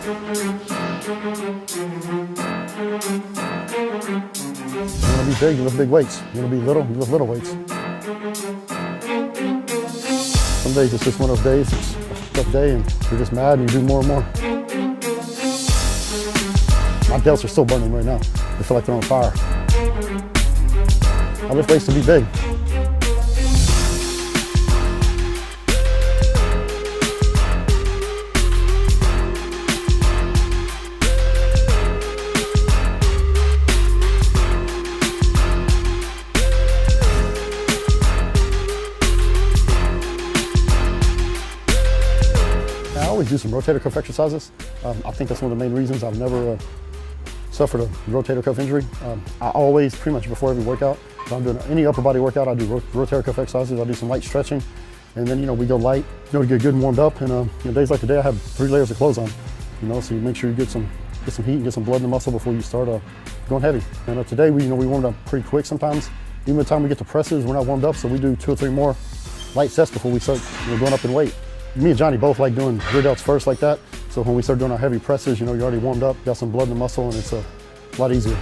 You want to be big, you lift big weights. You want to be little, you lift little weights. Some days it's just one of those days, it's a tough day and you're just mad and you do more and more. My delts are still burning right now. They feel like they're on fire. I lift weights to be big. I always do some rotator cuff exercises. I think that's one of the main reasons I've never suffered a rotator cuff injury. I always, pretty much before every workout, if I'm doing any upper body workout, I do rotator cuff exercises. I do some light stretching, and then we go light, to get good and warmed up. And days like today, I have 3 layers of clothes on. So you make sure you get some heat and get some blood in the muscle before you start going heavy. And today we warmed up pretty quick sometimes. Even by the time we get to presses, we're not warmed up, so we do 2 or 3 more light sets before we start going up in weight. Me and Johnny both like doing rear delts first like that. So when we start doing our heavy presses, you're already warmed up, got some blood in the muscle, and it's a lot easier.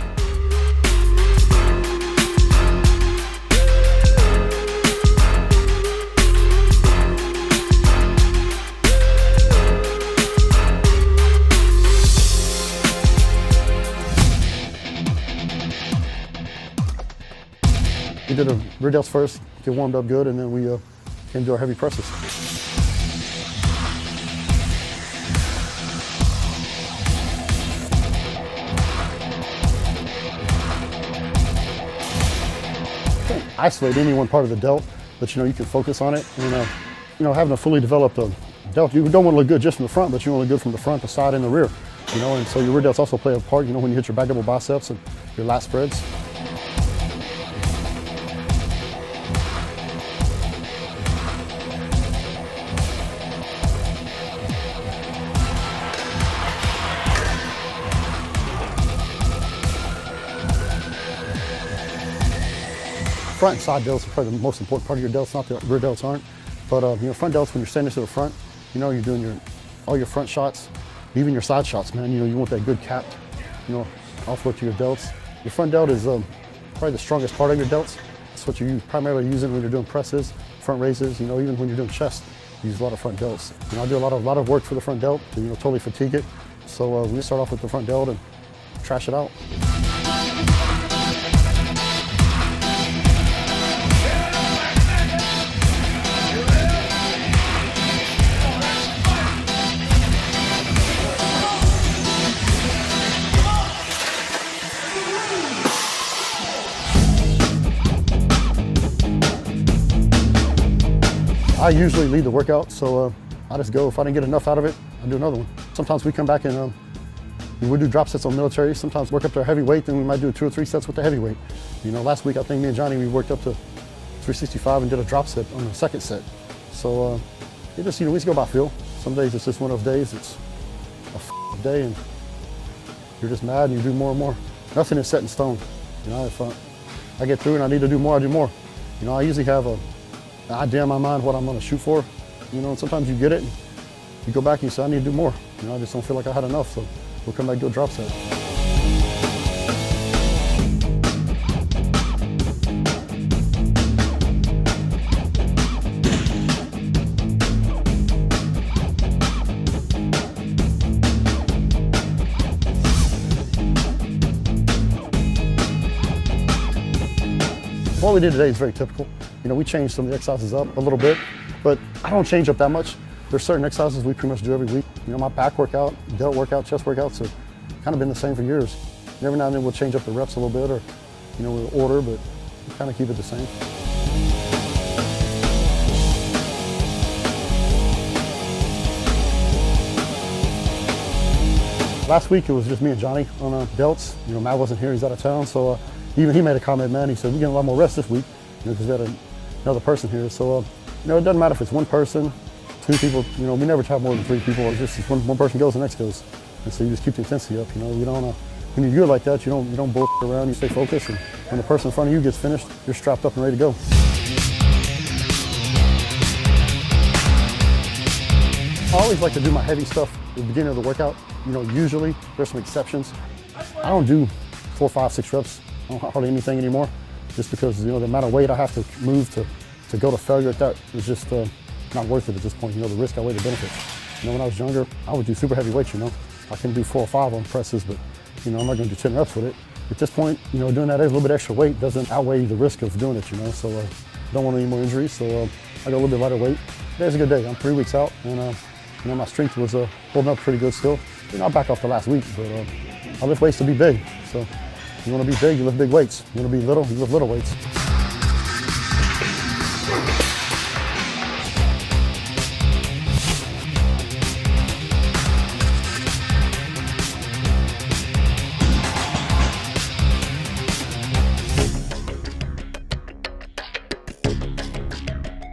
We did a rear delts first, get warmed up good, and then we came to our heavy presses. Isolate any one part of the delt, but you can focus on it. And having a fully developed delt, you don't want to look good just from the front, but you want to look good from the front, the side, and the rear. And so your rear delts also play a part. When you hit your back double biceps and your lat spreads. Front and side delts are probably the most important part of your delts, not the rear delts aren't. But front delts, when you're standing to the front, you're doing all your front shots, even your side shots, man. You want that good cap, off look to your delts. Your front delt is probably the strongest part of your delts. That's what you primarily use it when you're doing presses, front raises, even when you're doing chest, you use a lot of front delts. I do a lot of work for the front delt to totally fatigue it. So we start off with the front delt and trash it out. I usually lead the workout, so I just go. If I didn't get enough out of it, I do another one. Sometimes we come back and we do drop sets on military. Sometimes work up to our heavy weight, then we might do 2 or 3 sets with the heavyweight. Last week I think me and Johnny, we worked up to 365 and did a drop set on the second set. So it just, we just go by feel. Some days it's just one of those days, it's a day and you're just mad and you do more and more. Nothing is set in stone. If I get through and I need to do more, I do more. I usually have an idea in my mind what I'm going to shoot for, and sometimes you get it, and you go back and you say, I need to do more. I just don't feel like I had enough, so we'll come back and do a drop set. What we did today is very typical. We changed some of the exercises up a little bit, but I don't change up that much. There's certain exercises we pretty much do every week. My back workout, delt workout, chest workouts have kind of been the same for years. Every now and then we'll change up the reps a little bit, or we'll order, but we kind of keep it the same. Last week it was just me and Johnny on delts. Matt wasn't here, he's out of town, so even he made a comment, man. He said, we're getting a lot more rest this week, because we had another person here. So, it doesn't matter if it's one person, 2 people, we never have more than 3 people. It's just when one person goes, the next goes. And so you just keep the intensity up, you don't, when you do it like that, you don't bullshit around, you stay focused, and when the person in front of you gets finished, you're strapped up and ready to go. I always like to do my heavy stuff at the beginning of the workout. You know, usually there's some exceptions. I don't do 4, 5, 6 reps. I don't hardly anything anymore, just because, you know, the amount of weight I have to move to go to failure at that is just not worth it at this point. You know, the risk outweigh the benefits. You know, when I was younger, I would do super heavy weights, you know. I can do 4 or 5 on presses, but, you know, I'm not gonna do 10 reps with it. At this point, you know, doing that a little bit extra weight doesn't outweigh the risk of doing it, you know, so don't want any more injuries, so I got a little bit lighter weight. Today's a good day. I'm 3 weeks out, and, you know, my strength was holding up pretty good still. You know, I back off the last week, but I lift weights to be big, so you wanna be big, you lift big weights. You wanna be little, you lift little weights.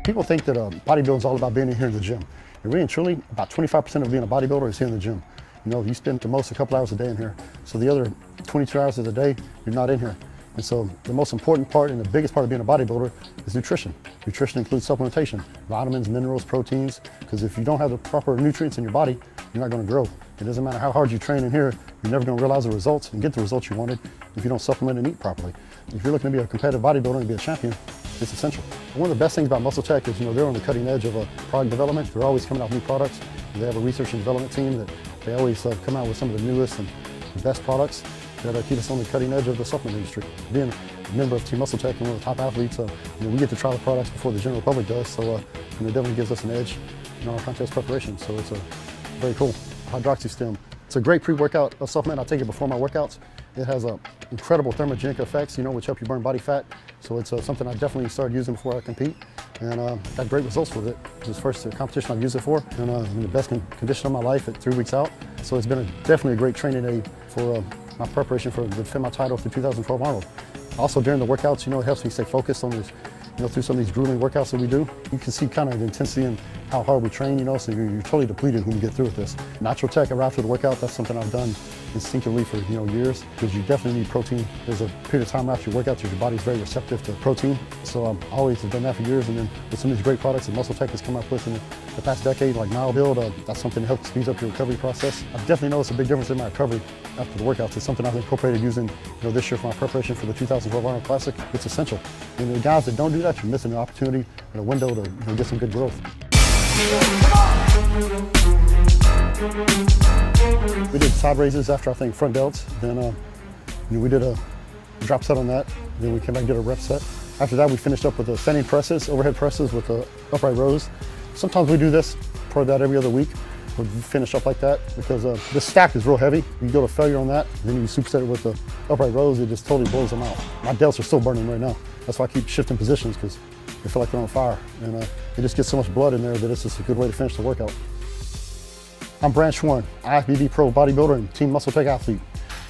People think that bodybuilding is all about being in here in the gym. And really and truly, about 25% of being a bodybuilder is here in the gym. You know, you spend the most a couple hours a day in here. So the other 22 hours of the day, you're not in here. And so the most important part and the biggest part of being a bodybuilder is nutrition. Nutrition includes supplementation, vitamins, minerals, proteins, because if you don't have the proper nutrients in your body, you're not gonna grow. It doesn't matter how hard you train in here, you're never gonna realize the results and get the results you wanted if you don't supplement and eat properly. If you're looking to be a competitive bodybuilder and be a champion, it's essential. One of the best things about MuscleTech is, you know, they're on the cutting edge of product development. They're always coming out with new products. They have a research and development team that they always come out with some of the newest and the best products that keep us on the cutting edge of the supplement industry. Being a member of Team MuscleTech and one of the top athletes, you know, we get to try the products before the general public does, so and it definitely gives us an edge in our contest preparation. So it's very cool. HydroxyStim. It's a great pre-workout supplement. I take it before my workouts. It has incredible thermogenic effects, you know, which help you burn body fat. So it's something I definitely started using before I compete, and got great results with it. It was the first competition I've used it for, and I'm in the best condition of my life at 3 weeks out. So it's been definitely a great training aid for my preparation for the defend my title for 2012 Arnold. Also during the workouts, you know, it helps me stay focused on this, you know, through some of these grueling workouts that we do. You can see kind of the intensity and how hard we train, you know, so you're totally depleted when you get through with this. Natural Tech right after the workout, that's something I've done instinctively for, you know, years, because you definitely need protein. There's a period of time after your workouts where your body's very receptive to protein. So I always have done that for years, and then with some of these great products that MuscleTech has come up with in the past decade, like MyoBuild, that's something that helps speed up your recovery process. I've definitely noticed a big difference in my recovery after the workouts. It's something I've incorporated using, you know, this year for my preparation for the 2012 Arnold Classic. It's essential. And the guys that don't do that, you're missing an opportunity and a window to, you know, get some good growth. We did side raises after, I think, front delts. Then you know, we did a drop set on that. Then we came back and did a rep set. After that, we finished up with the standing presses, overhead presses with the upright rows. Sometimes we do this, probably about every other week. We'll finish up like that because the stack is real heavy. You go to failure on that, then you superset it with the upright rows, it just totally blows them out. My delts are still burning right now. That's why I keep shifting positions, because they feel like they're on fire. And it just gets so much blood in there that it's just a good way to finish the workout. I'm Branch Schwarn, IFBB Pro bodybuilder and Team MuscleTech athlete,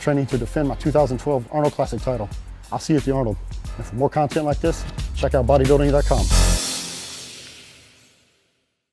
training to defend my 2012 Arnold Classic title. I'll see you at the Arnold. And for more content like this, check out bodybuilding.com.